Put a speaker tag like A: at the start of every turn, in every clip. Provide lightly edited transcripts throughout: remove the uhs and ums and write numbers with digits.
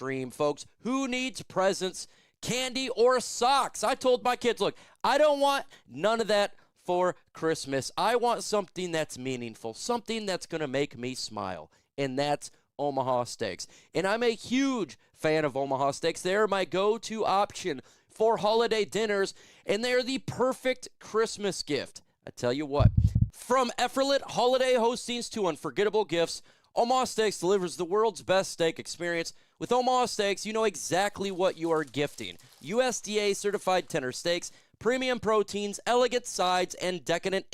A: stream, folks. Who needs presents, candy, or socks? I told my kids, look, I don't want none of that for Christmas. I want something that's meaningful, something that's going to make me smile, and that's Omaha Steaks. And I'm a huge fan of Omaha Steaks. They're my go-to option for holiday dinners, and they're the perfect Christmas gift. I tell you what, from effortless holiday hostings to unforgettable gifts, Omaha Steaks delivers the world's best steak experience. With Omaha Steaks, you know exactly what you are gifting. USDA certified tender steaks, premium proteins, elegant sides, and decadent,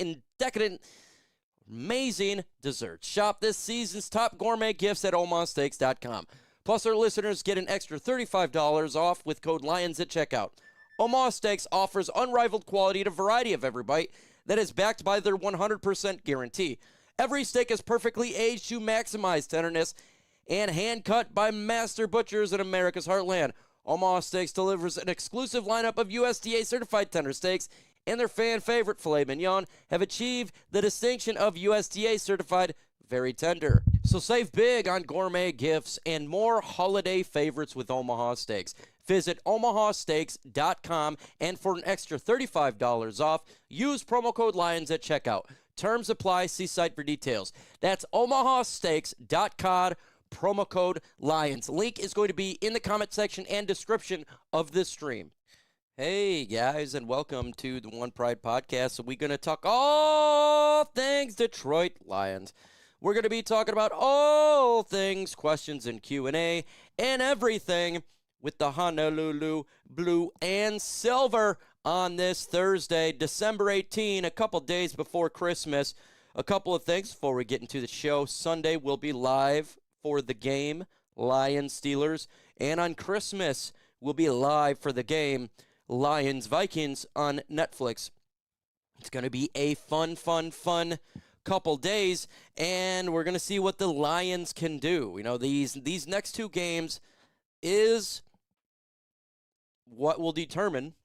A: amazing desserts. Shop this season's top gourmet gifts at omahasteaks.com. Plus, our listeners get an extra $35 off with code LIONS at checkout. Omaha Steaks offers unrivaled quality at a variety of every bite that is backed by their 100% guarantee. Every steak is perfectly aged to maximize tenderness and hand-cut by master butchers in America's heartland. Omaha Steaks delivers an exclusive lineup of USDA-certified tender steaks, and their fan-favorite filet mignon have achieved the distinction of USDA-certified very tender. So save big on gourmet gifts and more holiday favorites with Omaha Steaks. Visit omahasteaks.com, and for an extra $35 off, use promo code LIONS at checkout. Terms apply. See site for details. That's omahasteaks.com, promo code LIONS. Link is going to be in the comment section and description of this stream. Hey, guys, and welcome to the OnePride podcast. So we're going to talk all things Detroit Lions. We're going to be talking about all things questions and Q&A and everything with the Honolulu Blue and Silver on this Thursday, December 18, a couple days before Christmas. A couple of things before we get into the show. Sunday, we'll be live for the game, Lions-Steelers. And on Christmas, we'll be live for the game, Lions-Vikings on Netflix. It's going to be a fun couple days, and we're going to see what the Lions can do. You know, these next two games is what will determine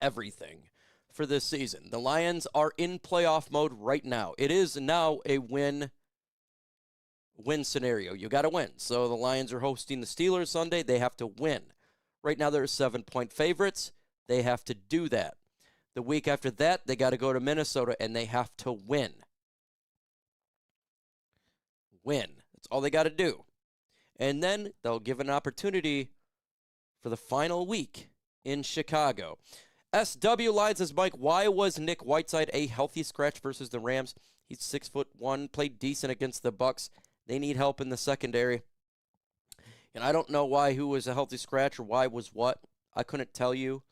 A: everything for this season. The Lions are in playoff mode right now. It is now a win scenario. You got to win. So the Lions are hosting the Steelers Sunday. They have to win. Right now they're 7-point favorites. They have to do that. The week after that, they got to go to Minnesota, and they have to win. Win. That's all they got to do. And then they'll give an opportunity for the final week in Chicago. SW Lions says, Mike, why was Nick Whiteside a healthy scratch versus the Rams? He's 6'1", played decent against the Bucs. They need help in the secondary. And I don't know why who was a healthy scratch or why was what. I couldn't tell you.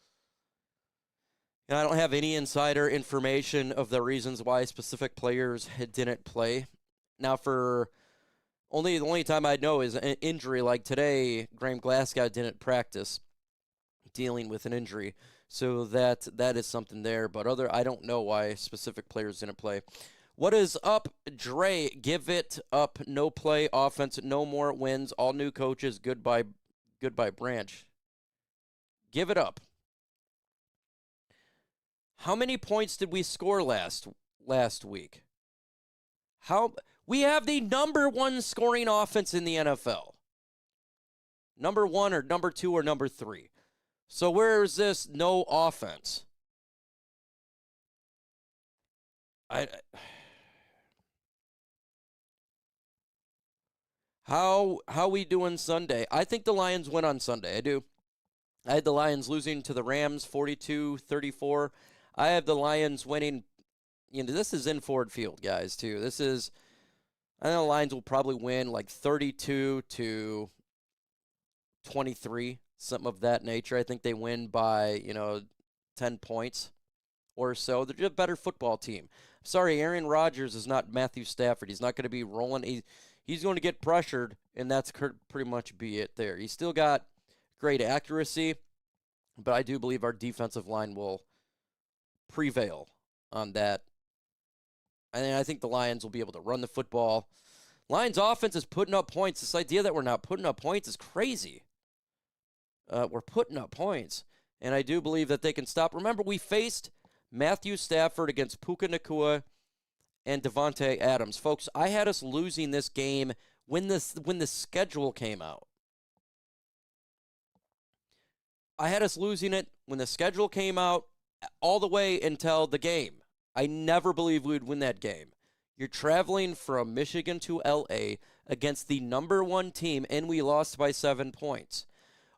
A: And I don't have any insider information of the reasons why specific players didn't play. Now, the only time I know is an injury. Like today, Graham Glasgow didn't practice dealing with an injury. So that is something there. But I don't know why specific players didn't play. What is up, Dre? Give it up. No play offense. No more wins. All new coaches. Goodbye, Branch. Give it up. How many points did we score last week? We have the number one scoring offense in the NFL. Number one or number two or number three. So where is this no offense? How we doing Sunday? I think the Lions win on Sunday. I do. I had the Lions losing to the Rams 42-34. I have the Lions winning. You know, this is in Ford Field, guys, too. I know the Lions will probably win like 32-23, something of that nature. I think they win by, 10 points or so. They're just a better football team. Sorry, Aaron Rodgers is not Matthew Stafford. He's not going to be rolling. He's going to get pressured, and that's pretty much be it there. He's still got great accuracy, but I do believe our defensive line will prevail on that. And I think the Lions will be able to run the football. Lions offense is putting up points. This idea that we're not putting up points is crazy. We're putting up points, and I do believe that they can stop. Remember, we faced Matthew Stafford against Puka Nacua and Devontae Adams. Folks, I had us losing this game when the schedule came out. I had us losing it when the schedule came out all the way until the game. I never believed we would win that game. You're traveling from Michigan to L.A. against the number 1 team, and we lost by 7 points.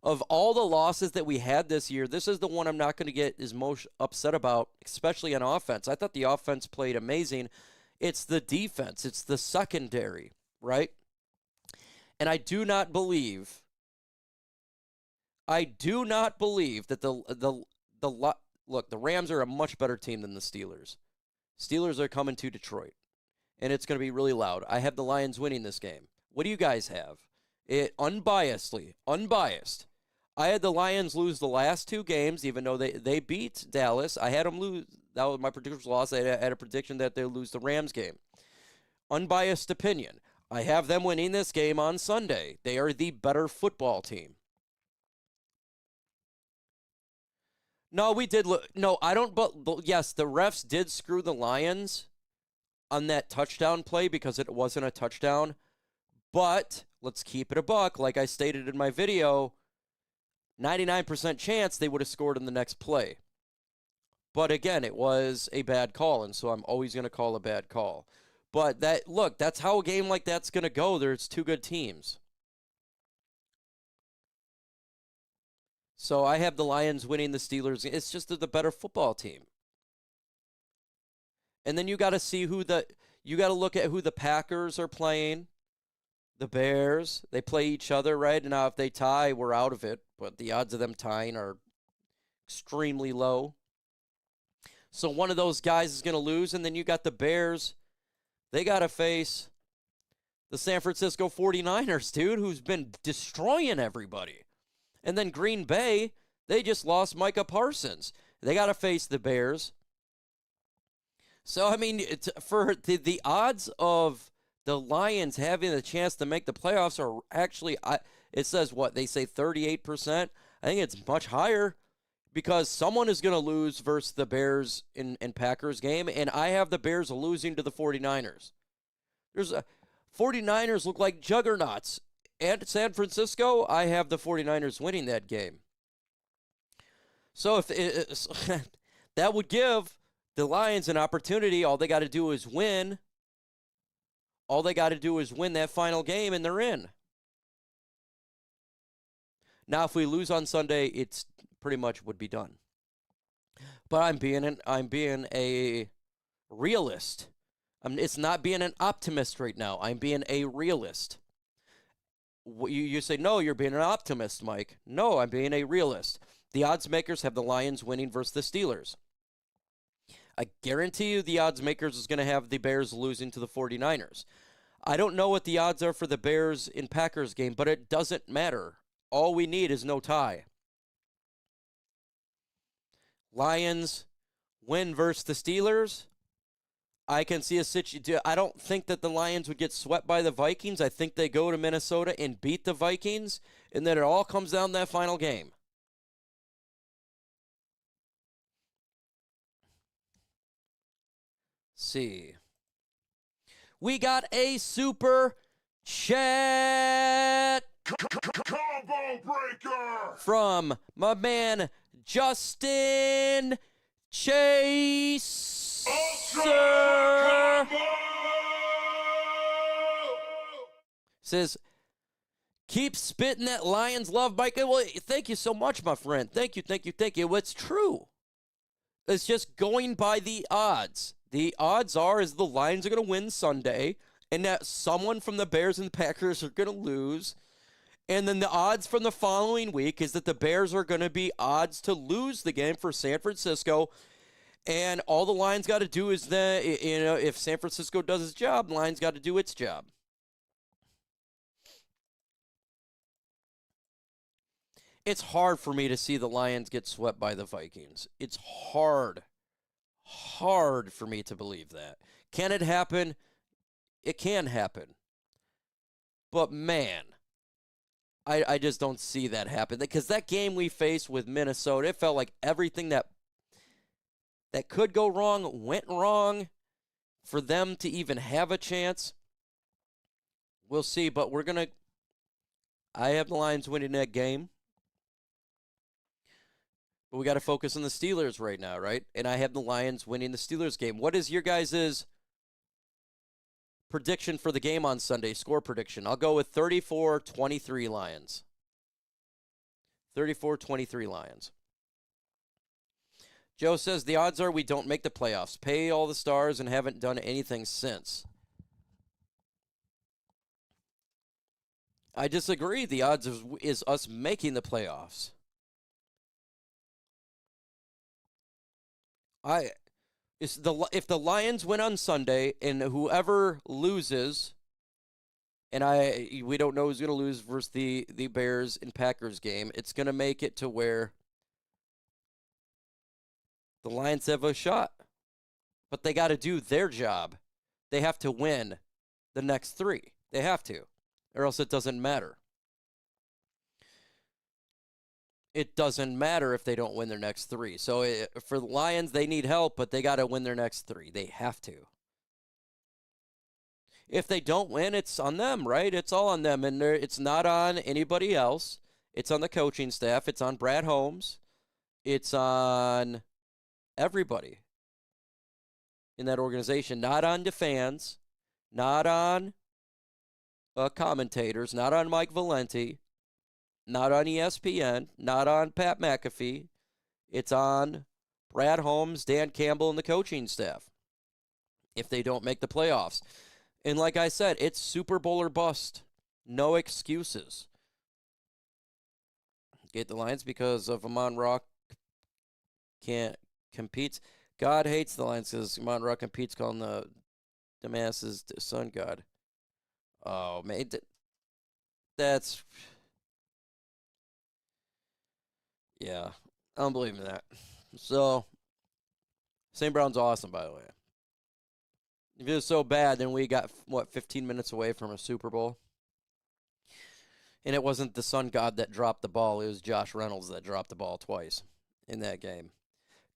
A: Of all the losses that we had this year, this is the one I'm not going to get as most upset about, especially on offense. I thought the offense played amazing. It's the defense. It's the secondary, right? And I do not believe that the Rams are a much better team than the Steelers. Steelers are coming to Detroit, and it's going to be really loud. I have the Lions winning this game. What do you guys have? Unbiased. I had the Lions lose the last 2 games, even though they beat Dallas. I had them lose. That was my predictor's loss. I had a prediction that they'll lose the Rams game. Unbiased opinion. I have them winning this game on Sunday. They are the better football team. No, we did. No, I don't. But yes, the refs did screw the Lions on that touchdown play because it wasn't a touchdown. But let's keep it a buck. Like I stated in my video, 99% chance they would have scored in the next play. But again, it was a bad call, and so I'm always going to call a bad call. But that's how a game like that's going to go. There's 2 good teams. So I have the Lions winning the Steelers. It's just the better football team. And then you got to see you got to look at who the Packers are playing. The Bears, they play each other, right? Now, if they tie, we're out of it. But the odds of them tying are extremely low. So one of those guys is going to lose. And then you got the Bears. They got to face the San Francisco 49ers, dude, who's been destroying everybody. And then Green Bay, they just lost Micah Parsons. They got to face the Bears. So, I mean, for the odds of the Lions having a chance to make the playoffs are actually, it says what? They say 38%. I think it's much higher because someone is going to lose versus the Bears in Packers game, and I have the Bears losing to the 49ers. 49ers look like juggernauts. And San Francisco, I have the 49ers winning that game. So if that would give the Lions an opportunity. All they got to do is win. All they got to do is win that final game, and they're in. Now, if we lose on Sunday, it's pretty much would be done. But I'm being a realist. It's not being an optimist right now. I'm being a realist. You say, no, you're being an optimist, Mike. No, I'm being a realist. The odds makers have the Lions winning versus the Steelers. I guarantee you the odds makers is going to have the Bears losing to the 49ers. I don't know what the odds are for the Bears in Packers game, but it doesn't matter. All we need is no tie. Lions win versus the Steelers. I can see a situation. I don't think that the Lions would get swept by the Vikings. I think they go to Minnesota and beat the Vikings, and then it all comes down to that final game. See. We got a super chat
B: Combo breaker
A: from my man Justin Chase. Says, keep spitting that Lions love, Mike. Well, thank you so much, my friend. Thank you. It's true. It's just going by the odds. The odds are is the Lions are going to win Sunday, and that someone from the Bears and the Packers are going to lose. And then the odds from the following week is that the Bears are going to be odds to lose the game for San Francisco. And all the Lions got to do is if San Francisco does its job, the Lions got to do its job. It's hard for me to see the Lions get swept by the Vikings. It's hard for me to believe that. Can it happen? It can happen. But man, I just don't see that happen. Because that game we faced with Minnesota, it felt like everything that could go wrong went wrong for them to even have a chance. We'll see, but I have the Lions winning that game. But we got to focus on the Steelers right now, right? And I have the Lions winning the Steelers game. What is your guys' prediction for the game on Sunday? Score prediction. I'll go with 34-23 Lions. 34-23 Lions. Joe says the odds are we don't make the playoffs. Pay all the stars and haven't done anything since. I disagree. The odds is us making the playoffs. If the Lions win on Sunday and whoever loses, and we don't know who's going to lose versus the Bears and Packers game, it's going to make it to where the Lions have a shot. But they got to do their job. They have to win the next 3. They have to, or else it doesn't matter. It doesn't matter if they don't win their next 3. So for the Lions, they need help, but they got to win their next 3. They have to. If they don't win, it's on them, right? It's all on them, and it's not on anybody else. It's on the coaching staff. It's on Brad Holmes. It's on everybody in that organization, not on the fans, not on commentators, not on Mike Valenti, not on ESPN, not on Pat McAfee. It's on Brad Holmes, Dan Campbell, and the coaching staff if they don't make the playoffs. And like I said, it's Super Bowl or bust. No excuses. Get the Lions because of Amon-Ra can't compete. God hates the Lions because Amon-Ra competes calling the masses sun god. Oh, man. That's... Yeah, I don't believe in that. So, St. Brown's awesome, by the way. If it was so bad, then we got, 15 minutes away from a Super Bowl? And it wasn't the sun god that dropped the ball. It was Josh Reynolds that dropped the ball twice in that game.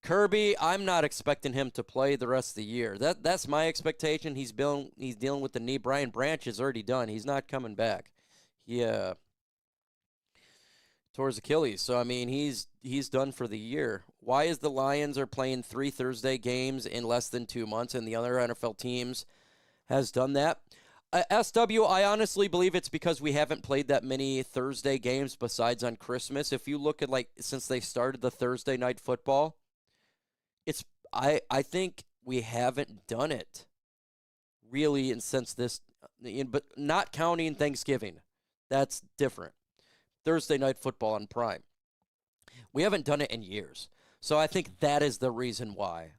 A: Kirby, I'm not expecting him to play the rest of the year. That's my expectation. He's dealing with the knee. Brian Branch is already done. He's not coming back. He tore his Achilles. So, I mean, he's done for the year. Why is the Lions are playing 3 Thursday games in less than 2 months and the other NFL teams has done that? SW, I honestly believe it's because we haven't played that many Thursday games besides on Christmas. If you look at, since they started the Thursday night football, I think we haven't done it really since this, but not counting Thanksgiving. That's different. Thursday night football on Prime. We haven't done it in years. So I think that is the reason why.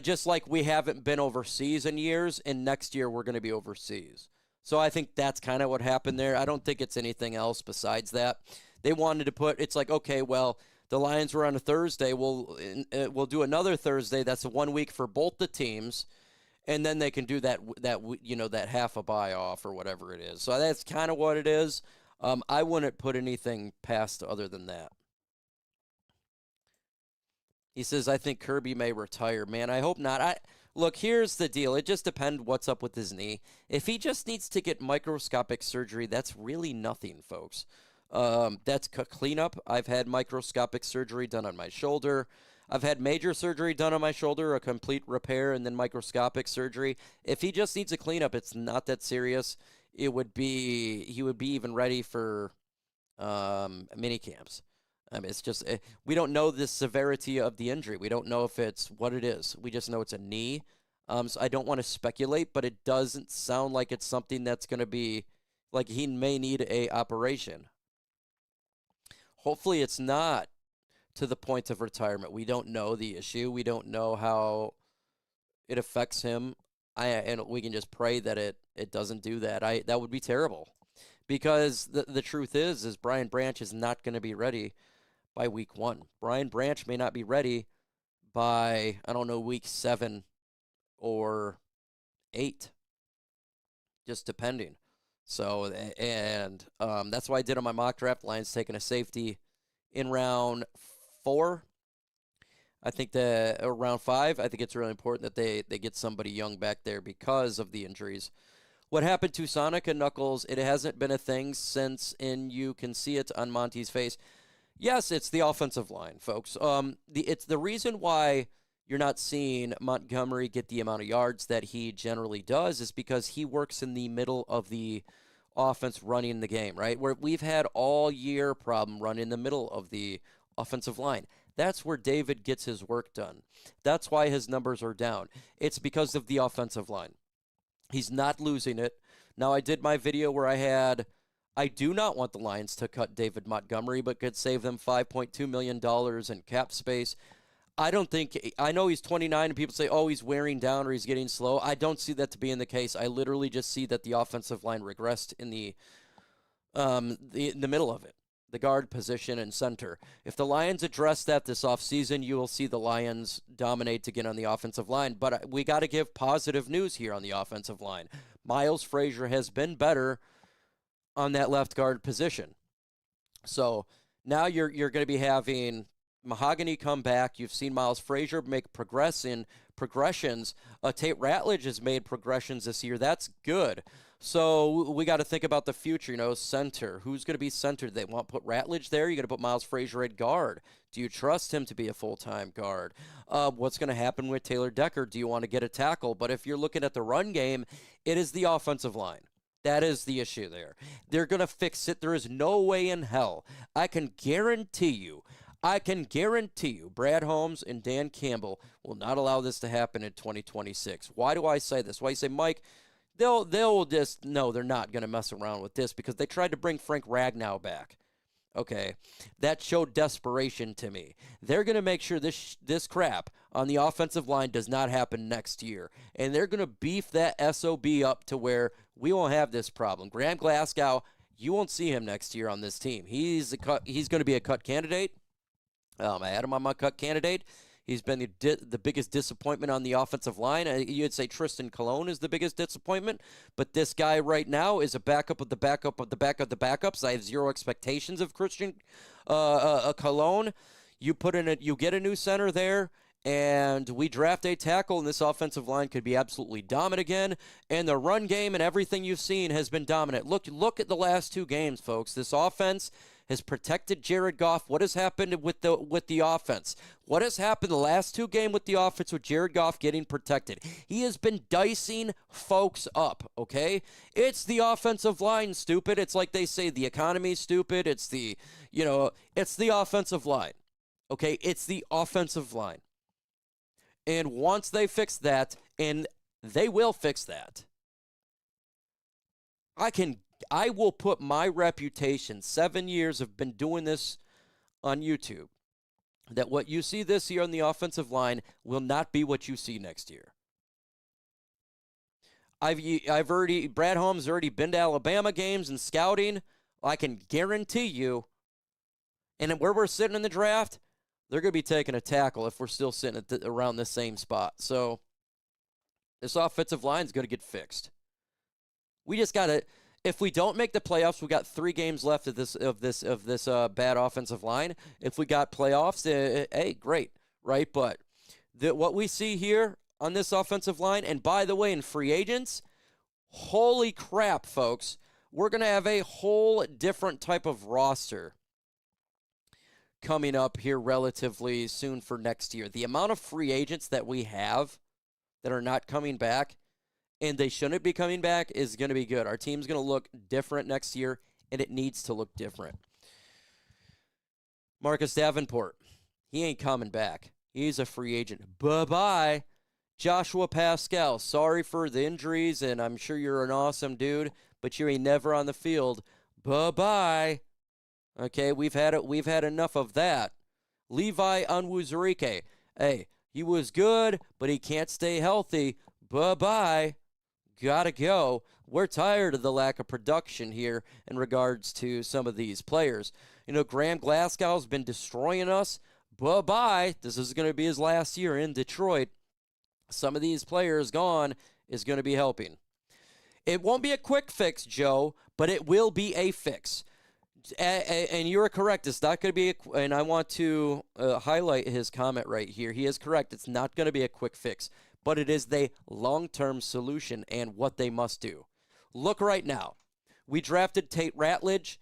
A: Just like we haven't been overseas in years, and next year we're going to be overseas. So I think that's kind of what happened there. I don't think it's anything else besides that. They wanted to put, it's like, okay, well, the Lions were on a Thursday. We'll do another Thursday. That's 1 week for both the teams. And then they can do that half a bye off or whatever it is. So that's kind of what it is. I wouldn't put anything past other than that. He says, I think Kirby may retire. Man, I hope not. Look, here's the deal. It just depends what's up with his knee. If he just needs to get microscopic surgery, that's really nothing, folks. That's cleanup. I've had microscopic surgery done on my shoulder. I've had major surgery done on my shoulder, a complete repair, and then microscopic surgery. If he just needs a cleanup, it's not that serious. He would be even ready for mini camps. It's just we don't know the severity of the injury. We don't know if it's what it is. We just know it's a knee. So I don't want to speculate, but it doesn't sound like it's something that's going to be like he may need a operation. Hopefully it's not to the point of retirement. We don't know the issue. We don't know how it affects him. And we can just pray that it doesn't do that. That would be terrible. Because the truth is Brian Branch is not going to be ready by week 1. Brian Branch may not be ready by, I don't know, week 7 or 8. Just depending. So, and that's why I did on my mock draft. Lions taking a safety in round 4. I think round 5, I think it's really important that they get somebody young back there because of the injuries. What happened to Sonic and Knuckles, it hasn't been a thing since, and you can see it on Monty's face. Yes, it's the offensive line, folks. It's the reason why you're not seeing Montgomery get the amount of yards that he generally does is because he works in the middle of the offense running the game, right? Where we've had all year problem running in the middle of the offensive line. That's where David gets his work done. That's why his numbers are down. It's because of the offensive line. He's not losing it. Now, I did my video where I do not want the Lions to cut David Montgomery, but could save them $5.2 million in cap space. I know he's 29 and people say, oh, he's wearing down or he's getting slow. I don't see that to be in the case. I literally just see that the offensive line regressed in the middle of it, the guard position and center. If the Lions address that this offseason, you will see the Lions dominate again on the offensive line. But we got to give positive news here on the offensive line. Miles Frazier has been better on that left guard position. So now you're going to be having Mahogany come back. You've seen Miles Frazier make progressions. Tate Ratledge has made progressions this year. That's good. So we got to think about the future, center. Who's going to be center? Do they want to put Ratledge there? You're going to put Miles Frazier at guard. Do you trust him to be a full-time guard? What's going to happen with Taylor Decker? Do you want to get a tackle? But if you're looking at the run game, it is the offensive line. That is the issue there. They're going to fix it. There is no way in hell. I can guarantee you, Brad Holmes and Dan Campbell will not allow this to happen in 2026. Why do I say this? Why you say, Mike, they'll just, no, they're not going to mess around with this because they tried to bring Frank Ragnow back. Okay, that showed desperation to me. They're going to make sure this crap on the offensive line does not happen next year. And they're going to beef that SOB up to where we won't have this problem. Graham Glasgow, you won't see him next year on this team. He's going to be a cut candidate. I had him on my cut candidate. He's been the biggest disappointment on the offensive line. You'd say Tristan Colon is the biggest disappointment, but this guy right now is a backup of the backup of the backup of the backups. I have zero expectations of Christian Colon. You get a new center there, and we draft a tackle, and this offensive line could be absolutely dominant again. And the run game and everything you've seen has been dominant. Look at the last two games, folks. This offense has protected Jared Goff. What has happened with the offense? What has happened the last two games with the offense with Jared Goff getting protected? He has been dicing folks up, okay? It's the offensive line, stupid. It's like they say the economy's stupid. It's the offensive line, okay? It's the offensive line. And once they fix that, and they will fix that, I will put my reputation, 7 years of been doing this on YouTube, that what you see this year on the offensive line will not be what you see next year. Brad Holmes has already been to Alabama games and scouting. I can guarantee you, and where we're sitting in the draft, they're going to be taking a tackle if we're still sitting around the same spot. So this offensive line is going to get fixed. We just got to. If we don't make the playoffs, we got 3 games left of this bad offensive line. If we got playoffs, hey, great, right? But what we see here on this offensive line, and by the way, in free agents, holy crap, folks, we're going to have a whole different type of roster coming up here relatively soon for next year. The amount of free agents that we have that are not coming back, and they shouldn't be coming back, is going to be good. Our team's going to look different next year, and it needs to look different. Marcus Davenport, he ain't coming back. He's a free agent. Bye-bye. Joshua Pascal, sorry for the injuries, and I'm sure you're an awesome dude, but you ain't never on the field. Bye-bye. Okay, we've had enough of that. Levi Onwuzurike, hey, he was good, but he can't stay healthy. Bye-bye. Gotta go. We're tired of the lack of production here in regards to some of these players. Graham Glasgow's been destroying us. Bye-bye. This is going to be his last year in Detroit. Some of these players gone is going to be helping. It won't be a quick fix, Joe, but it will be a fix. And you're correct. It's not going to be and I want to highlight his comment right here. He is correct. It's not going to be a quick fix, but it is the long-term solution and what they must do. Look right now. We drafted Tate Ratledge,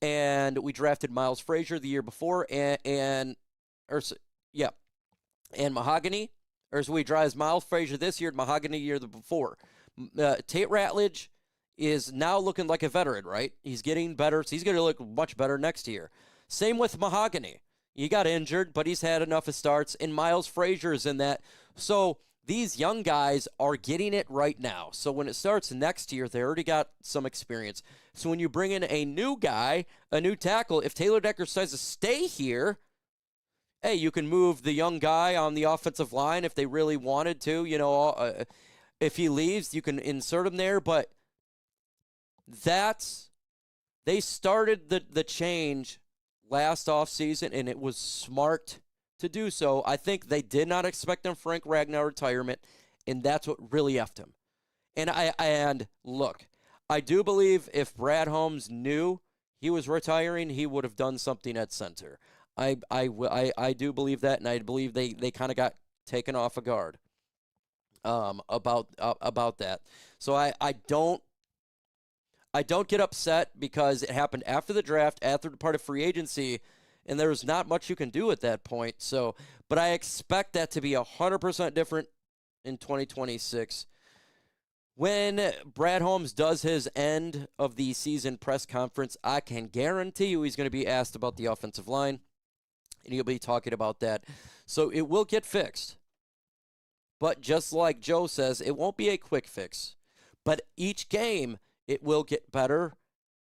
A: and we drafted Miles Frazier the year before, and Mahogany, or so we drafted Miles Frazier this year, and Mahogany year the before. Tate Ratledge is now looking like a veteran, right? He's getting better, so he's going to look much better next year. Same with Mahogany. He got injured, but he's had enough of starts, and Miles Frazier is in that. So these young guys are getting it right now. So when it starts next year, they already got some experience. So when you bring in a new guy, a new tackle, if Taylor Decker decides to stay here, hey, you can move the young guy on the offensive line if they really wanted to. If he leaves, you can insert him there. But they started the change last offseason, and it was smart to do so. I think they did not expect him Frank Ragnar retirement, and that's what really effed him. And look, I do believe if Brad Holmes knew he was retiring, he would have done something at center. I do believe that, and I believe they kind of got taken off a guard about that. So I don't get upset because it happened after the draft, after the part of free agency, and there was not much you can do at that point. So, but I expect that to be 100% different in 2026. When Brad Holmes does his end of the season press conference, I can guarantee you he's going to be asked about the offensive line, and he'll be talking about that. So it will get fixed. But just like Joe says, it won't be a quick fix. But each game, it will get better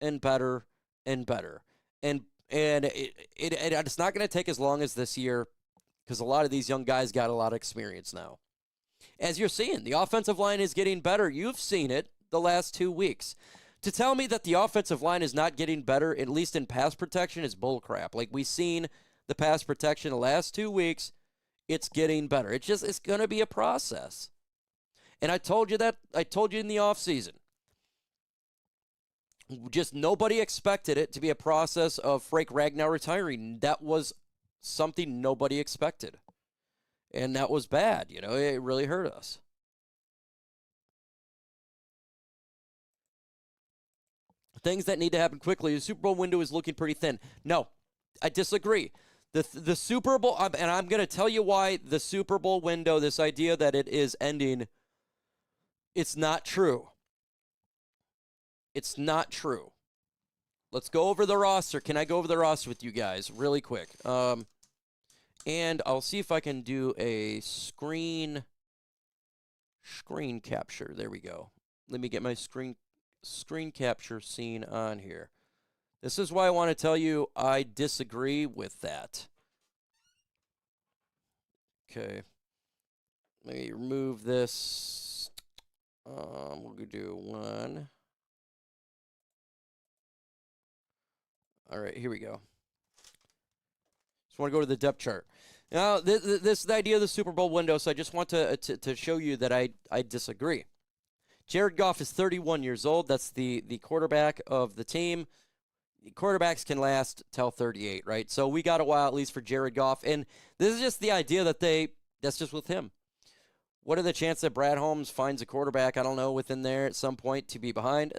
A: and better and better. And it's not going to take as long as this year because a lot of these young guys got a lot of experience now. As you're seeing, the offensive line is getting better. You've seen it the last 2 weeks. To tell me that the offensive line is not getting better, at least in pass protection, is bullcrap. Like, we've seen the pass protection the last 2 weeks. It's getting better. It's going to be a process. And I told you that. I told you in the offseason. Just nobody expected it to be a process of Frank Ragnar retiring. That was something nobody expected. And that was bad. It really hurt us. Things that need to happen quickly. The Super Bowl window is looking pretty thin. No, I disagree. The Super Bowl, and I'm going to tell you why the Super Bowl window, this idea that it is ending, it's not true. It's not true. Let's go over the roster. Can I go over the roster with you guys really quick? And I'll see if I can do a screen capture. There we go. Let me get my screen capture scene on here. This is why I want to tell you I disagree with that. Okay. Let me remove this. We'll do one. All right, here we go. Just want to go to the depth chart. Now, this is the idea of the Super Bowl window, so I just want to show you that I disagree. Jared Goff is 31 years old. That's the quarterback of the team. Quarterbacks can last till 38, right? So we got a while at least for Jared Goff. And this is just the idea that that's just with him. What are the chances that Brad Holmes finds a quarterback, I don't know, within there at some point to be behind?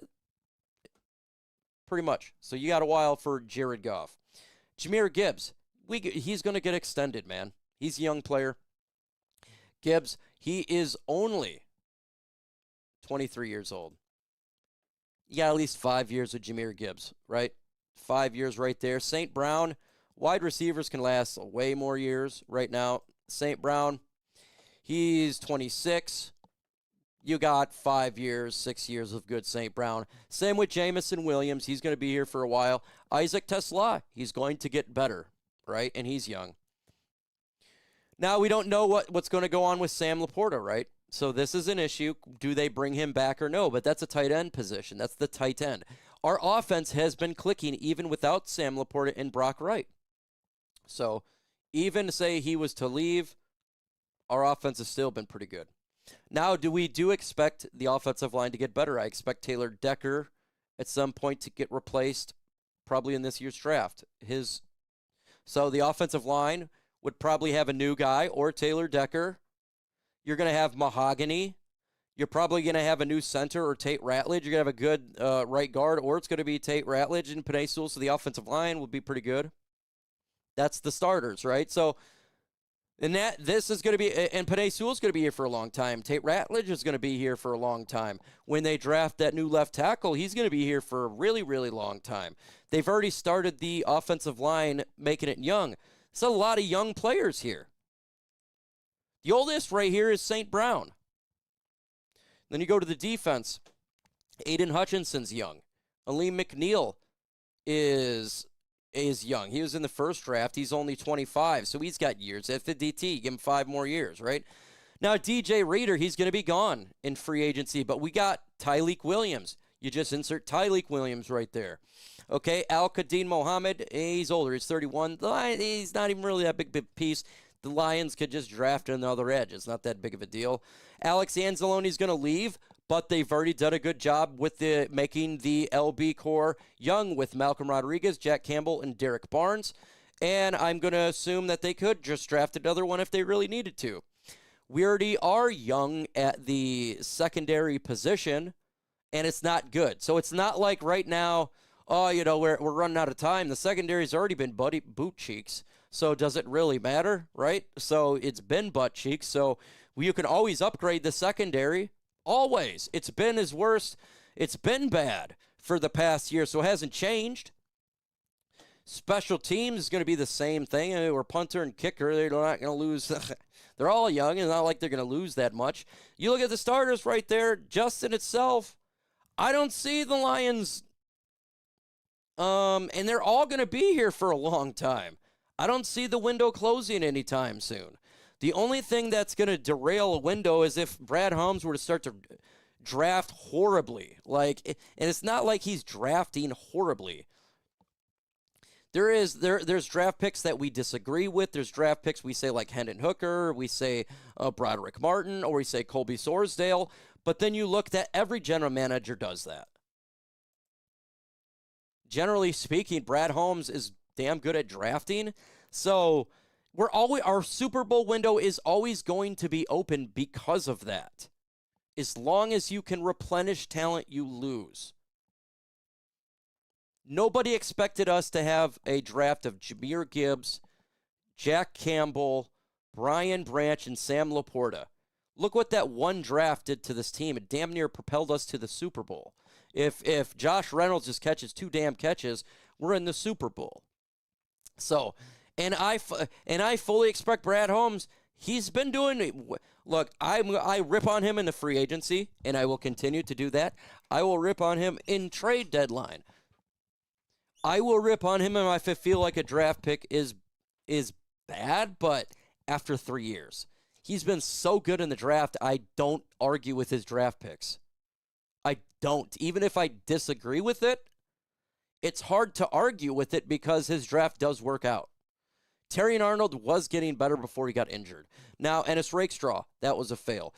A: Pretty much. So you got a while for Jared Goff. Jahmyr Gibbs, he's going to get extended, man. He's a young player. Gibbs, he is only 23 years old. You got at least 5 years with Jahmyr Gibbs, right? 5 years right there. St. Brown, wide receivers can last way more years right now. St. Brown, he's 26. You got 5 years, 6 years of good St. Brown. Same with Jamison Williams. He's going to be here for a while. Isaac Tesla, he's going to get better, right? And he's young. Now, we don't know what's going to go on with Sam Laporta, right? So this is an issue. Do they bring him back or no? But that's a tight end position. That's the tight end. Our offense has been clicking even without Sam Laporta and Brock Wright. So even say he was to leave, our offense has still been pretty good. Now, do we expect the offensive line to get better? I expect Taylor Decker at some point to get replaced, probably in this year's draft. So the offensive line would probably have a new guy or Taylor Decker. You're going to have Mahogany. You're probably going to have a new center or Tate Ratledge. You're going to have a good right guard, or it's going to be Tate Ratledge and Penei Sewell, so the offensive line will be pretty good. That's the starters, right? So, and this is going to be, and Penei Sewell's going to be here for a long time. Tate Ratledge is going to be here for a long time. When they draft that new left tackle, he's going to be here for a really, really long time. They've already started the offensive line, making it young. There's a lot of young players here. The oldest right here is St. Brown. Then you go to the defense. Aiden Hutchinson's young. Aleem McNeil is young. He was in the first draft. He's only 25, so he's got years. At the DT, give him 5 more years, right? Now, DJ Reader, he's going to be gone in free agency, but we got Tyleek Williams. You just insert Tyleek Williams right there. Okay, Al-Qadim Mohammed, he's older. He's 31. He's not even really that big piece. The Lions could just draft another edge. It's not that big of a deal. Alex Anzalone's going to leave, but they've already done a good job with making the LB core young with Malcolm Rodriguez, Jack Campbell, and Derek Barnes. And I'm going to assume that they could just draft another one if they really needed to. We already are young at the secondary position, and it's not good. So it's not like right now, we're running out of time. The secondary's already been boot cheeks. So does it really matter, right? So it's been butt cheeks. So you can always upgrade the secondary. Always. It's been as worst. It's been bad for the past year, so it hasn't changed. Special teams is going to be the same thing. Or punter and kicker, they're not going to lose. They're all young. It's not like they're going to lose that much. You look at the starters right there, just in itself, I don't see the Lions. And they're all going to be here for a long time. I don't see the window closing anytime soon. The only thing that's going to derail a window is if Brad Holmes were to start to draft horribly. And it's not like he's drafting horribly. There's draft picks that we disagree with. There's draft picks we say like Hendon Hooker, we say Broderick Martin, or we say Colby Sorsdale. But then you look that every general manager does that. Generally speaking, Brad Holmes is damn good at drafting. So our Super Bowl window is always going to be open because of that. As long as you can replenish talent, you lose. Nobody expected us to have a draft of Jahmyr Gibbs, Jack Campbell, Brian Branch, and Sam Laporta. Look what that one draft did to this team. It damn near propelled us to the Super Bowl. If Josh Reynolds just catches 2 damn catches, we're in the Super Bowl. So, and I fully expect Brad Holmes. He's been doing. Look, I rip on him in the free agency, and I will continue to do that. I will rip on him in trade deadline. I will rip on him if I feel like a draft pick is bad, but after 3 years, he's been so good in the draft. I don't argue with his draft picks. I don't, even if I disagree with it. It's hard to argue with it because his draft does work out. Terrion Arnold was getting better before he got injured. Now, Ennis Rakestraw, that was a fail.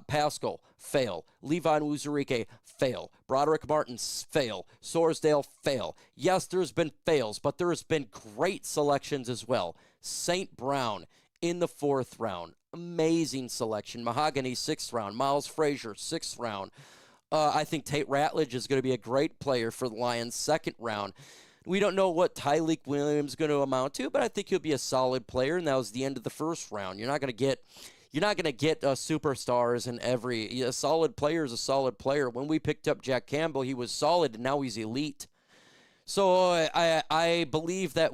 A: Pascal, fail. Levi Uzurike, fail. Broderick Martin, fail. Sorsdale, fail. Yes, there's been fails, but there's been great selections as well. St. Brown in the 4th round. Amazing selection. Mahogany, 6th round. Miles Frazier, 6th round. I think Tate Ratledge is going to be a great player for the Lions, 2nd round. We don't know what Tyleek Williams is going to amount to, but I think he'll be a solid player, and that was the end of the 1st round. You're not going to get superstars in every. A solid player is a solid player. When we picked up Jack Campbell, he was solid, and now he's elite. So I believe that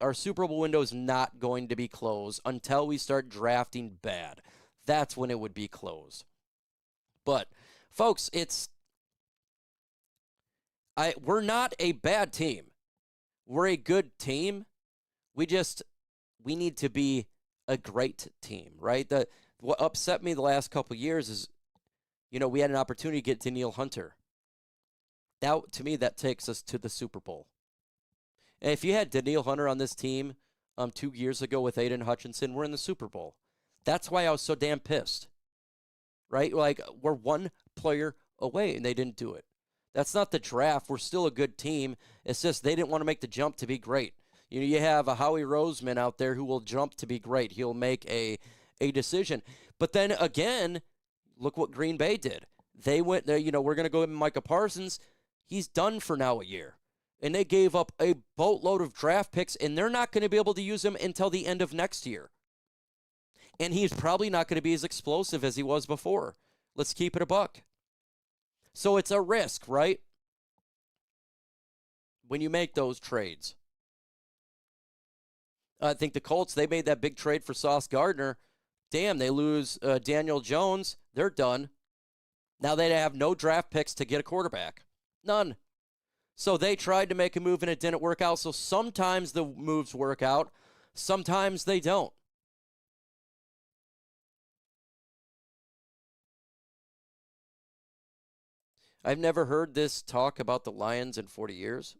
A: our Super Bowl window is not going to be closed until we start drafting bad. That's when it would be closed. But folks, we're not a bad team. We're a good team. We need to be a great team, right? What upset me the last couple of years is, we had an opportunity to get Danielle Hunter. That, to me, that takes us to the Super Bowl. And if you had Danielle Hunter on this team 2 years ago with Aiden Hutchinson, we're in the Super Bowl. That's why I was so damn pissed, right? Like, we're one player away, and they didn't do it. That's not the draft. We're still a good team. It's just they didn't want to make the jump to be great. You have a Howie Roseman out there who will jump to be great. He'll make a decision. But then again, Look what Green Bay did. They went, we're going to go with Micah Parsons. He's done for now a year. And they gave up a boatload of draft picks, and they're not going to be able to use him until the end of next year. And he's probably not going to be as explosive as he was before. Let's keep it a buck. So it's a risk, right? When you make those trades. I think the Colts, they made that big trade for Sauce Gardner. Damn, they lose Daniel Jones. They're done. Now they have no draft picks to get a quarterback. None. So they tried to make a move and it didn't work out. So sometimes the moves work out. Sometimes they don't. I've never heard this talk about the Lions in 40 years.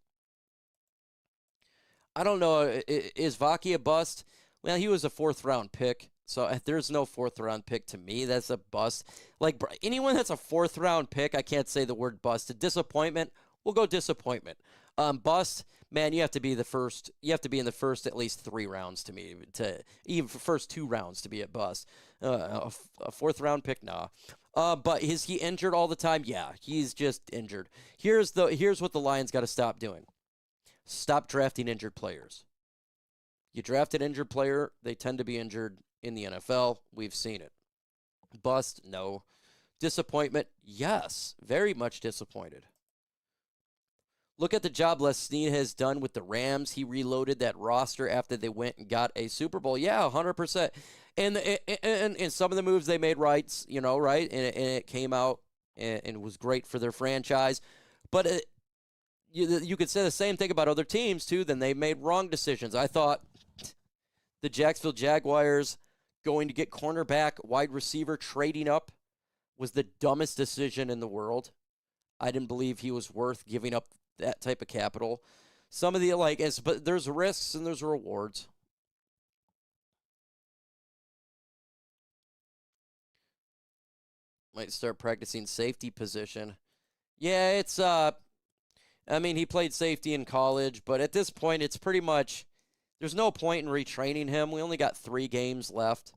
A: I don't know. Is Vaki a bust? Well, he was a fourth-round pick. So if there's no fourth-round pick to me, that's a bust. Like anyone that's a fourth-round pick, I can't say the word bust. A disappointment, we'll go disappointment. Bust, man, you have to be the first. You have to be in the first at least 3 rounds to me, to even for first 2 rounds to be a bust. A fourth-round pick, nah. But is he injured all the time? Yeah, he's just injured. Here's what the Lions got to stop doing. Stop drafting injured players. You draft an injured player, they tend to be injured in the NFL. We've seen it. Bust? No. Disappointment? Yes. Very much disappointed. Look at the job Les Snead has done with the Rams. He reloaded that roster after they went and got a Super Bowl. Yeah, 100%. And some of the moves they made right, right? And it came out and was great for their franchise. But you could say the same thing about other teams, too. Then they made wrong decisions. I thought the Jacksonville Jaguars going to get cornerback, wide receiver, trading up was the dumbest decision in the world. I didn't believe he was worth giving up that type of capital. Some of the, but there's risks and there's rewards. Might start practicing safety position. Yeah, it's, he played safety in college, but at this point, it's pretty much, there's no point in retraining him. We only got 3 games left.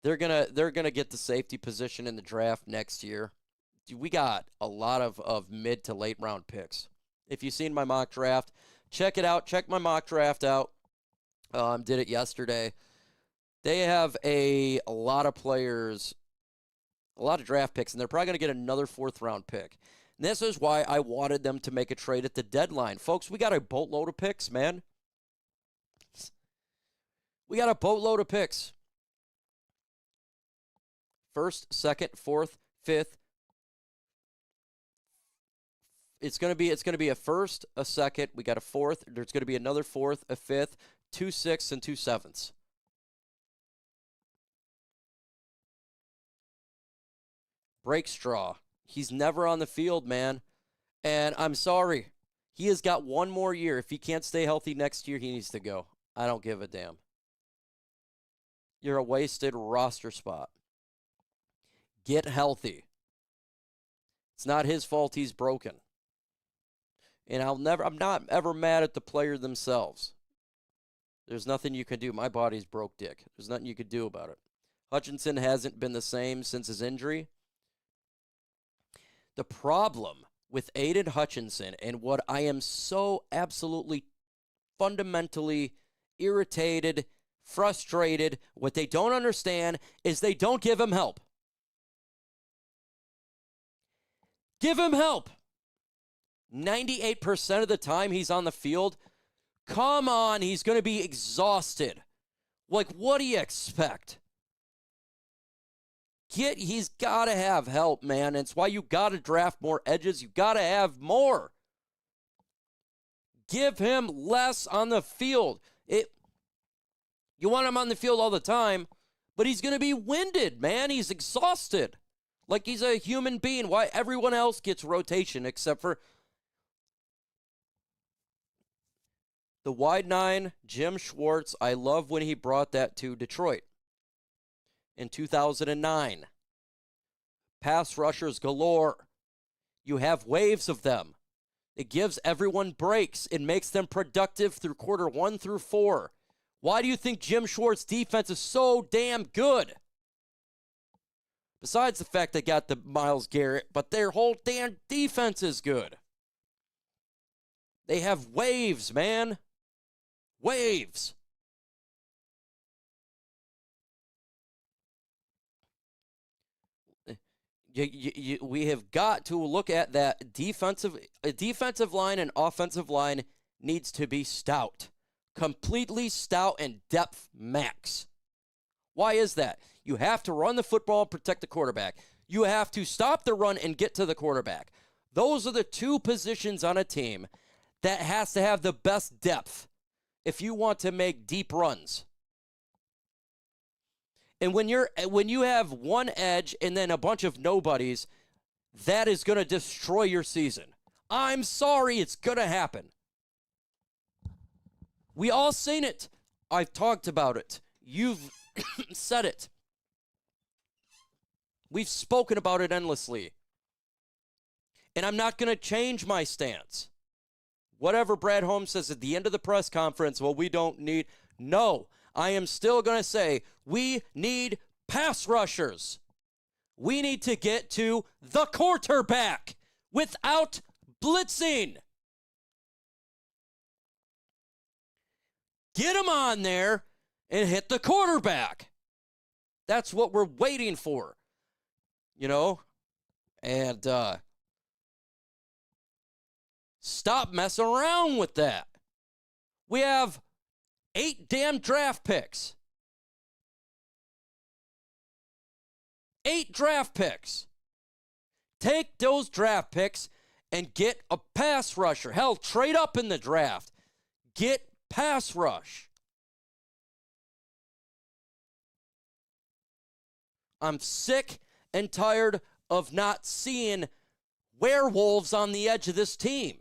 A: They're gonna get the safety position in the draft next year. Dude, we got a lot of mid to late round picks. If you've seen my mock draft, check it out. Check my mock draft out. Did it yesterday. They have a lot of players, a lot of draft picks, and they're probably going to get another 4th round pick. And this is why I wanted them to make a trade at the deadline. Folks, we got a boatload of picks, man. We got a boatload of picks. 1st, 2nd, 4th, 5th. It's going to be a 1st, a 2nd. We got a 4th. There's going to be another 4th, a 5th, 2 6ths, and 2 7ths. Break straw. He's never on the field, man. And I'm sorry. He has got 1 more year. If he can't stay healthy next year, he needs to go. I don't give a damn. You're a wasted roster spot. Get healthy. It's not his fault he's broken. And I'm not ever mad at the player themselves. There's nothing you can do. My body's broke, dick. There's nothing you could do about it. Hutchinson hasn't been the same since his injury. The problem with Aiden Hutchinson and what I am so absolutely fundamentally irritated, frustrated, what they don't understand is they don't give him help. Give him help. 98% of the time he's on the field. Come on, he's going to be exhausted. Like, what do you expect? He's got to have help, man. It's why you got to draft more edges. You got to have more. Give him less on the field. You want him on the field all the time, but he's going to be winded, man. He's exhausted. Like he's a human being. Why everyone else gets rotation except for the wide 9, Jim Schwartz. I love when he brought that to Detroit in 2009. Pass rushers galore. You have waves of them. It gives everyone breaks. It makes them productive through quarter 1 through 4. Why do you think Jim Schwartz's defense is so damn good? Besides the fact they got the Myles Garrett, but their whole damn defense is good. They have waves, man. Waves. We have got to look at that defensive line and offensive line needs to be stout. Completely stout and depth max. Why is that? You have to run the football and protect the quarterback. You have to stop the run and get to the quarterback. Those are the two positions on a team that has to have the best depth if you want to make deep runs. And when you have one edge and then a bunch of nobodies, that is going to destroy your season. I'm sorry, it's going to happen. We all seen it. I've talked about it. You've said it. We've spoken about it endlessly. And I'm not going to change my stance. Whatever Brad Holmes says at the end of the press conference, well, we don't need. No, I am still going to say we need pass rushers. We need to get to the quarterback without blitzing. Get him on there and hit the quarterback. That's what we're waiting for, you know? And stop messing around with that. We have 8 damn draft picks. 8 draft picks. Take those draft picks and get a pass rusher. Hell, trade up in the draft. Get pass rush. I'm sick and tired of not seeing werewolves on the edge of this team.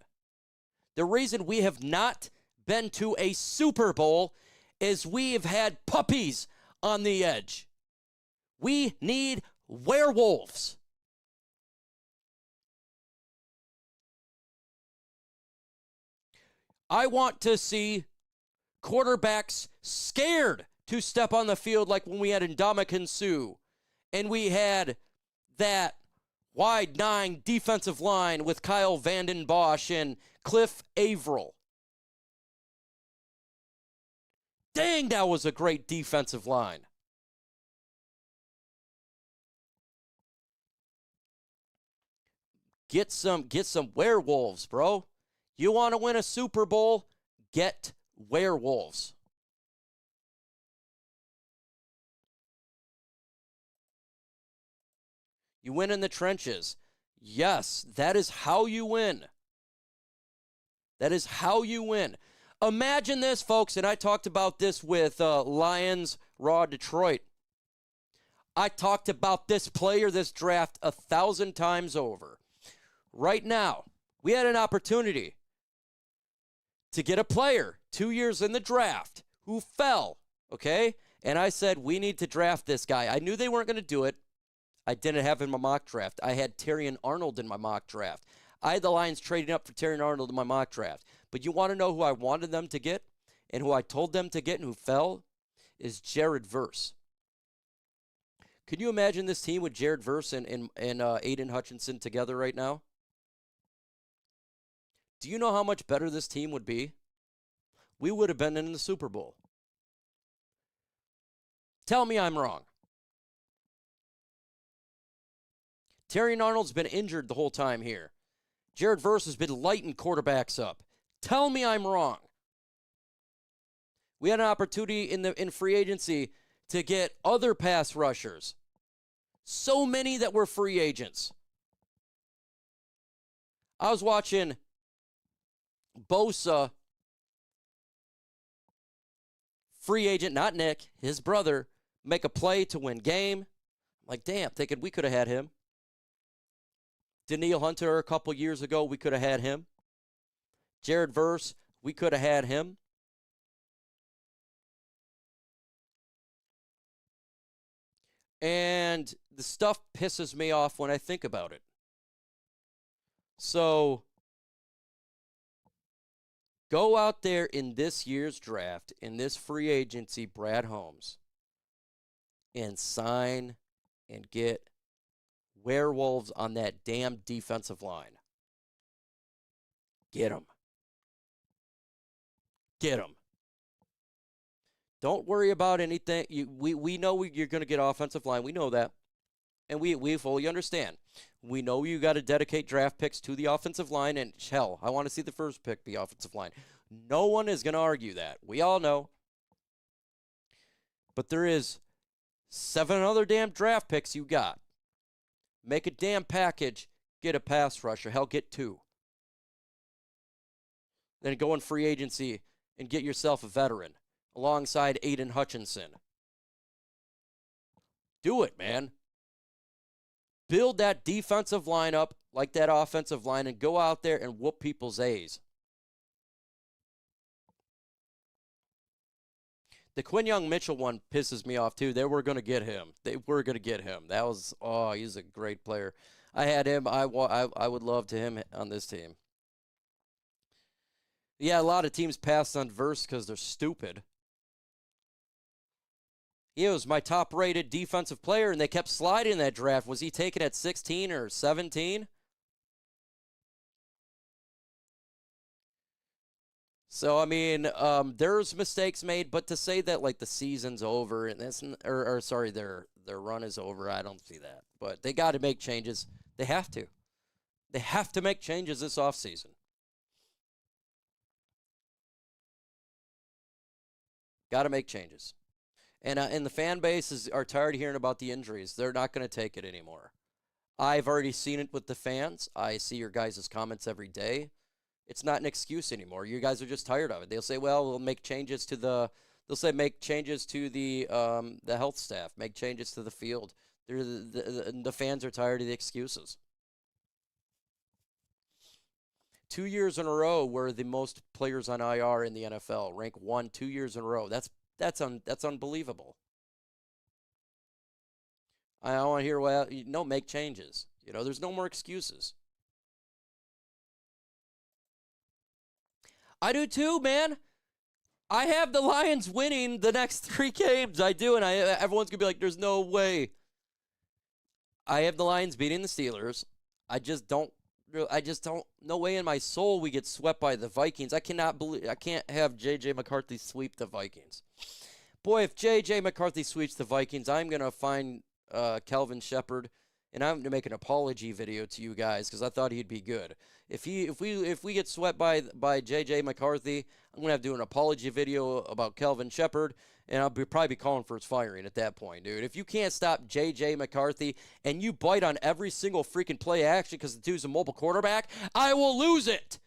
A: The reason we have not been to a Super Bowl is we have had puppies on the edge. We need werewolves. I want to see quarterbacks scared to step on the field like when we had Ndamukong Suh and we had that wide 9 defensive line with Kyle Vanden Bosch and Cliff Averill. Dang, that was a great defensive line. Get some werewolves, bro. You want to win a Super Bowl? Get werewolves. You win in the trenches. Yes, that is how you win. That is how you win. Imagine this, folks, and I talked about this with Lions Raw Detroit. I talked about this player, this draft, 1,000 times over. Right now, we had an opportunity to get a player 2 years in the draft who fell, okay? And I said, we need to draft this guy. I knew they weren't going to do it. I didn't have him in my mock draft. I had Terrion Arnold in my mock draft. I had the Lions trading up for Terrion Arnold in my mock draft. But you want to know who I wanted them to get and who I told them to get and who fell? Is Jared Verse. Could you imagine this team with Jared Verse and Aiden Hutchinson together right now? Do you know how much better this team would be? We would have been in the Super Bowl. Tell me I'm wrong. Terrion Arnold's been injured the whole time here. Jared Verse has been lighting quarterbacks up. Tell me I'm wrong. We had an opportunity in free agency to get other pass rushers. So many that were free agents. I was watching Bosa, free agent, not Nick, his brother, make a play to win game. I'm like, damn, thinking we could have had him. Daniil Hunter a couple years ago, we could have had him. Jared Verse, we could have had him. And the stuff pisses me off when I think about it. So, go out there in this year's draft, in this free agency, Brad Holmes, and sign and get werewolves on that damn defensive line. Get them. Get them. Don't worry about anything. We know you're going to get offensive line. We know that. And we fully understand. We know you got to dedicate draft picks to the offensive line. And hell, I want to see the first pick be offensive line. No one is going to argue that. We all know. But there is 7 other damn draft picks you got. Make a damn package. Get a pass rusher. Hell, get 2. Then go in free agency and get yourself a veteran alongside Aiden Hutchinson. Do it, man. Build that defensive line up like that offensive line and go out there and whoop people's A's. The Quinyon Mitchell one pisses me off, too. They were going to get him. That was, he's a great player. I had him. I would love to him on this team. Yeah, a lot of teams passed on Verse because they're stupid. He was my top-rated defensive player, and they kept sliding that draft. Was he taken at 16 or 17? So, I mean, there's mistakes made, but to say that, like, the season's over, and that's, sorry, their run is over, I don't see that. But they got to make changes. They have to. They have to make changes this offseason. Got to make changes. And the fan bases are tired of hearing about the injuries. They're not going to take it anymore. I've already seen it with the fans. I see your guys' comments every day. It's not an excuse anymore. You guys are just tired of it. They'll say, well, we'll make changes to the health staff, make changes to the field. The fans are tired of the excuses. 2 years in a row, we're the most players on IR in the NFL. Rank 1 2 years in a row. That's unbelievable. I don't want to hear, well, make changes. There's no more excuses. I do too, man. I have the Lions winning the next 3 games. I do, and everyone's going to be like, there's no way. I have the Lions beating the Steelers. I just don't, no way in my soul we get swept by the Vikings. I can't have J.J. McCarthy sweep the Vikings. Boy, if J.J. McCarthy sweeps the Vikings, I'm going to find Kelvin Shepard, and I'm going to make an apology video to you guys because I thought he'd be good. If we get swept by J.J. McCarthy, I'm going to have to do an apology video about Kelvin Shepard, and I'll probably be calling for his firing at that point, dude. If you can't stop J.J. McCarthy and you bite on every single freaking play action because the dude's a mobile quarterback, I will lose it.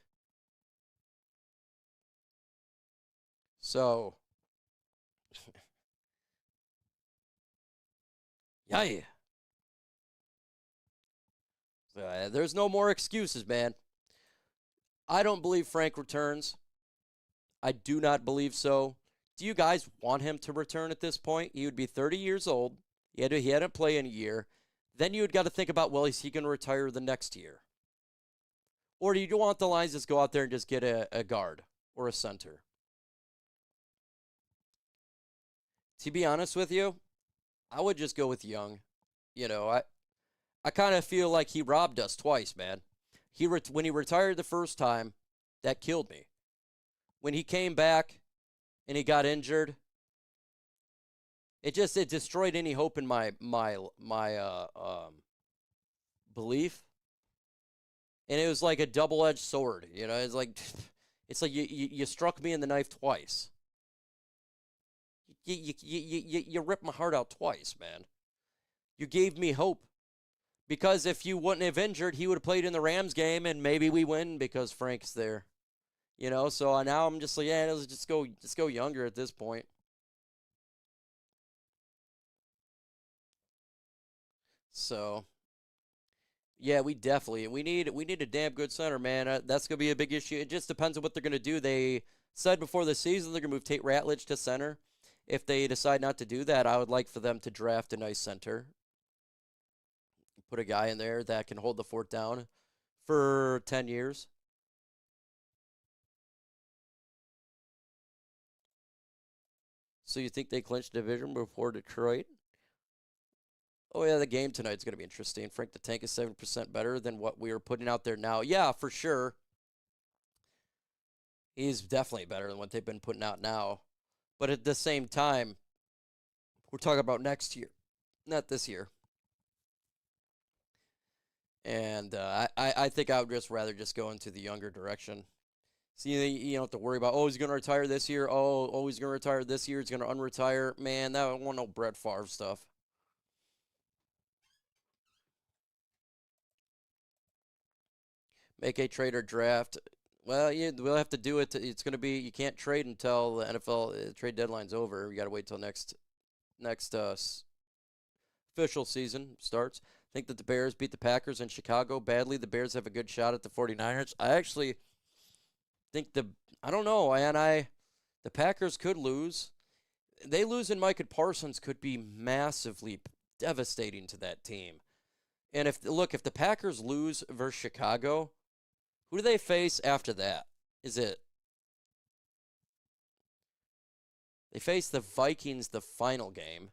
A: So, yeah. There's no more excuses, man. I don't believe Frank returns. I do not believe so. Do you guys want him to return at this point? He would be 30 years old. He hadn't played in a year. Then you would got to think about, well, is he going to retire the next year? Or do you want the Lions to just go out there and just get a guard or a center? To be honest with you, I would just go with Young. I kind of feel like he robbed us twice, man. When he retired the first time, that killed me. When he came back and he got injured, it destroyed any hope in my belief. And it was like a double-edged sword. It's like you struck me in the knife twice. You ripped my heart out twice, man. You gave me hope. Because if you wouldn't have injured, he would have played in the Rams game, and maybe we win because Frank's there. So now I'm just like, yeah, let's just go younger at this point. So, yeah, we need a damn good center, man. That's gonna be a big issue. It just depends on what they're gonna do. They said before the season they're gonna move Tate Ratledge to center. If they decide not to do that, I would like for them to draft a nice center. Put a guy in there that can hold the fort down for 10 years. So you think they clinched division before Detroit? Oh, yeah, the game tonight's going to be interesting. Frank the Tank is 7% better than what we are putting out there now. Yeah, for sure. He's definitely better than what they've been putting out now. But at the same time, we're talking about next year, not this year. And I think I would just rather just go into the younger direction. See, you don't have to worry about, oh, he's going to retire this year. Oh, he's going to retire this year. He's going to unretire. Man, that one no Brett Favre stuff. Make a trade or draft. Well, yeah, we'll have to do it. It's going to be, you can't trade until the NFL trade deadline's over. You got to wait till next official season starts. I think that the Bears beat the Packers in Chicago badly. The Bears have a good shot at the 49ers. I actually think I don't know, and the Packers could lose. They lose and Micah Parsons could be massively devastating to that team. And if the Packers lose versus Chicago, who do they face after that? They face the Vikings the final game.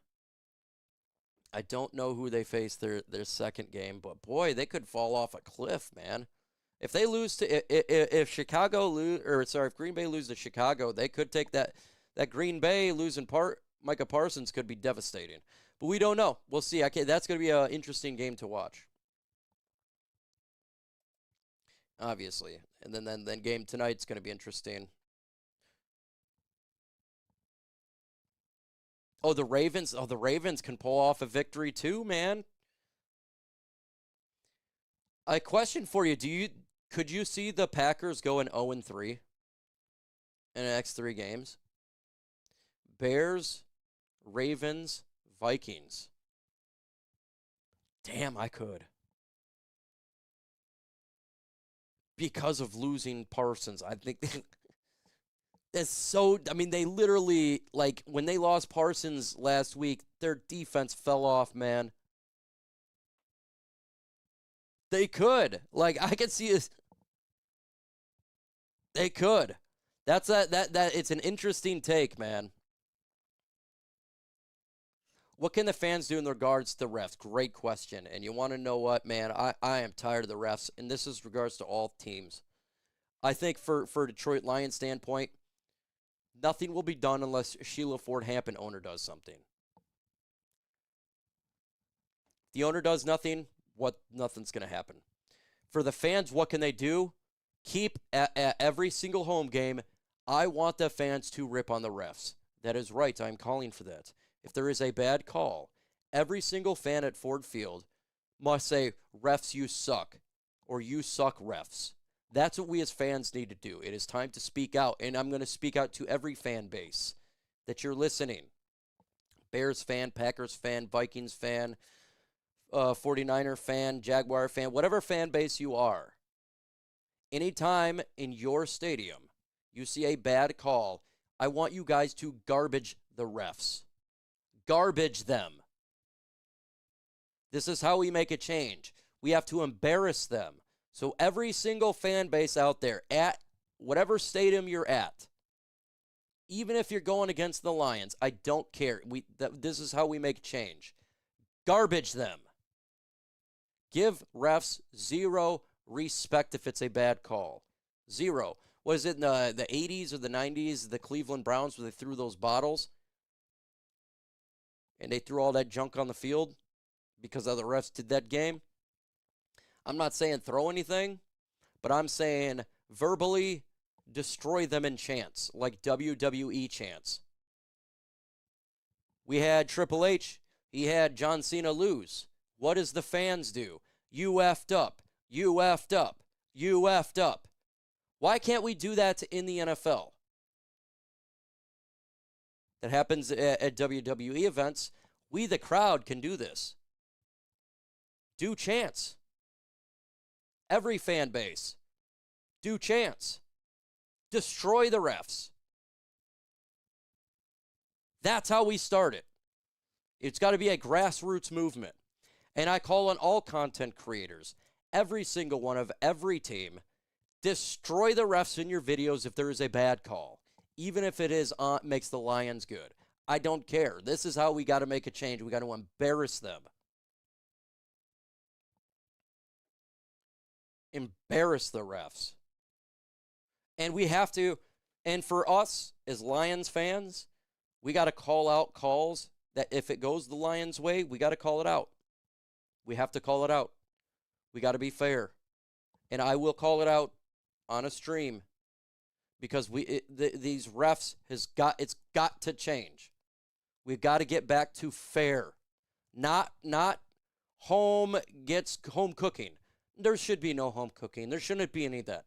A: I don't know who they face their second game, but boy, they could fall off a cliff, man. If they lose to if Green Bay loses to Chicago, they could take that Green Bay losing Micah Parsons could be devastating. But we don't know. We'll see. Okay, that's going to be an interesting game to watch. Obviously. And then game tonight's going to be interesting. Oh, the Ravens. Oh, the Ravens can pull off a victory too, man. A question for you. Could you see the Packers going 0-3 in the next 3 games? Bears, Ravens, Vikings. Damn, I could. Because of losing Parsons. I think that's so, I mean, they literally, like, when they lost Parsons last week, their defense fell off, man. They could. Like, I could see this. They could. That it's an interesting take, man. What can the fans do in regards to the refs? Great question. And you want to know what, man? I am tired of the refs, and this is regards to all teams. I think for Detroit Lions standpoint, nothing will be done unless Sheila Ford Hampton owner does something. If the owner does nothing, nothing's going to happen. For the fans, what can they do? Keep at every single home game, I want the fans to rip on the refs. That is right. I'm calling for that. If there is a bad call, every single fan at Ford Field must say, refs, you suck, or you suck, refs. That's what we as fans need to do. It is time to speak out, and I'm going to speak out to every fan base that you're listening. Bears fan, Packers fan, Vikings fan, 49er fan, Jaguar fan, whatever fan base you are. Anytime in your stadium you see a bad call, I want you guys to garbage the refs. Garbage them. This is how we make a change. We have to embarrass them. So every single fan base out there, at whatever stadium you're at, even if you're going against the Lions, I don't care. This is how we make change. Garbage them. Give refs zero respect if it's a bad call. Zero. Was it in the 80s or the 90s, the Cleveland Browns, where they threw those bottles? And they threw all that junk on the field because other refs did that game? I'm not saying throw anything, but I'm saying verbally destroy them in chants, like WWE chants. We had Triple H. He had John Cena lose. What does the fans do? You effed up. You effed up. You effed up. Why can't we do that in the NFL? That happens at WWE events. We, the crowd, can do this. Do chants. Every fan base. Do chants. Destroy the refs. That's how we start it. It's got to be a grassroots movement. And I call on all content creators, every single one of every team, destroy the refs in your videos if there is a bad call, even if it makes the Lions good. I don't care. This is how we got to make a change. We got to embarrass them. embarrass the refs. And we have to, and for us as Lions fans, we got to call out calls that if it goes the Lions' way, we got to call it out. We have to call it out. We got to be fair. And I will call it out on a stream because these refs it's got to change. We've got to get back to fair. Not home cooking. There should be no home cooking. There shouldn't be any of that.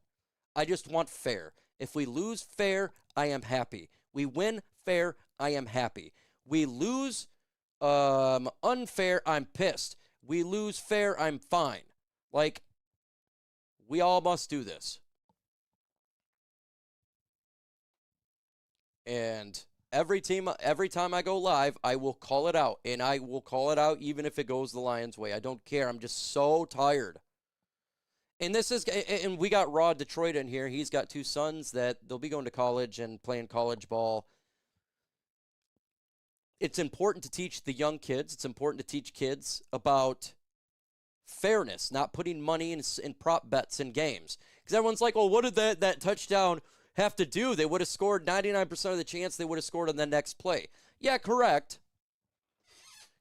A: I just want fair. If we lose fair, I am happy. We win fair, I am happy. We lose unfair, I'm pissed. We lose fair, I'm fine. Like, we all must do this. And every time I go live, I will call it out. And I will call it out even if it goes the Lions' way. I don't care. I'm just so tired. And we got Raw Detroit in here. He's got 2 sons that they'll be going to college and playing college ball. It's important to teach the young kids. It's important to teach kids about fairness, not putting money in prop bets in games. Because everyone's like, well, what did that touchdown have to do? They would have scored 99% of the chance they would have scored on the next play. Yeah, correct.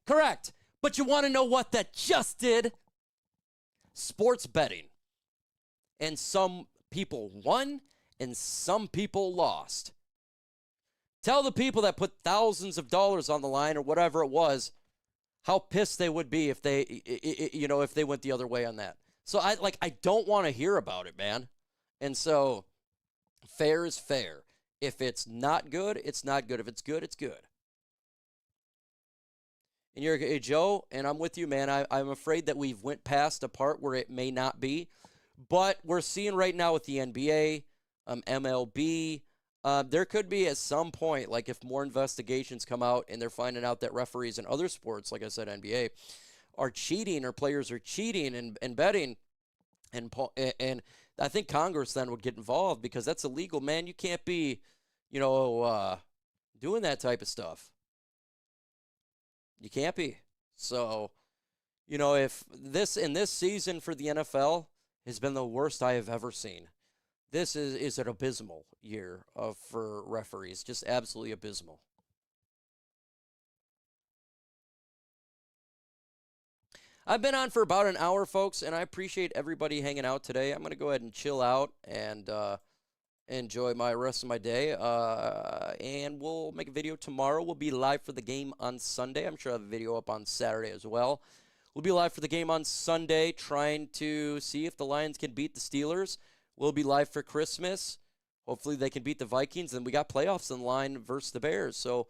A: Correct. But you want to know what that just did? Sports betting. And some people won and some people lost. Tell the people that put thousands of dollars on the line or whatever it was how pissed they would be if they went the other way on that. So I don't want to hear about it, man. And so fair is fair. If it's not good, it's not good. If it's good, it's good. And you're hey, Joe, and I'm with you, man. I'm afraid that we've went past a part where it may not be. But we're seeing right now with the NBA, MLB, there could be at some point, like if more investigations come out and they're finding out that referees in other sports, like I said, NBA, are cheating or players are cheating and betting. And I think Congress then would get involved because that's illegal, man. You can't be, doing that type of stuff. You can't be. So, if this season for the NFL has been the worst I have ever seen. This is an abysmal year for referees, just absolutely abysmal. I've been on for about an hour, folks, and I appreciate everybody hanging out today. I'm going to go ahead and chill out and enjoy my rest of my day, and we'll make a video tomorrow. We'll be live for the game on Sunday. I'm sure I'll have a video up on Saturday as well. We'll be live for the game on Sunday, trying to see if the Lions can beat the Steelers. We'll be live for Christmas. Hopefully they can beat the Vikings. And we got playoffs in line versus the Bears. So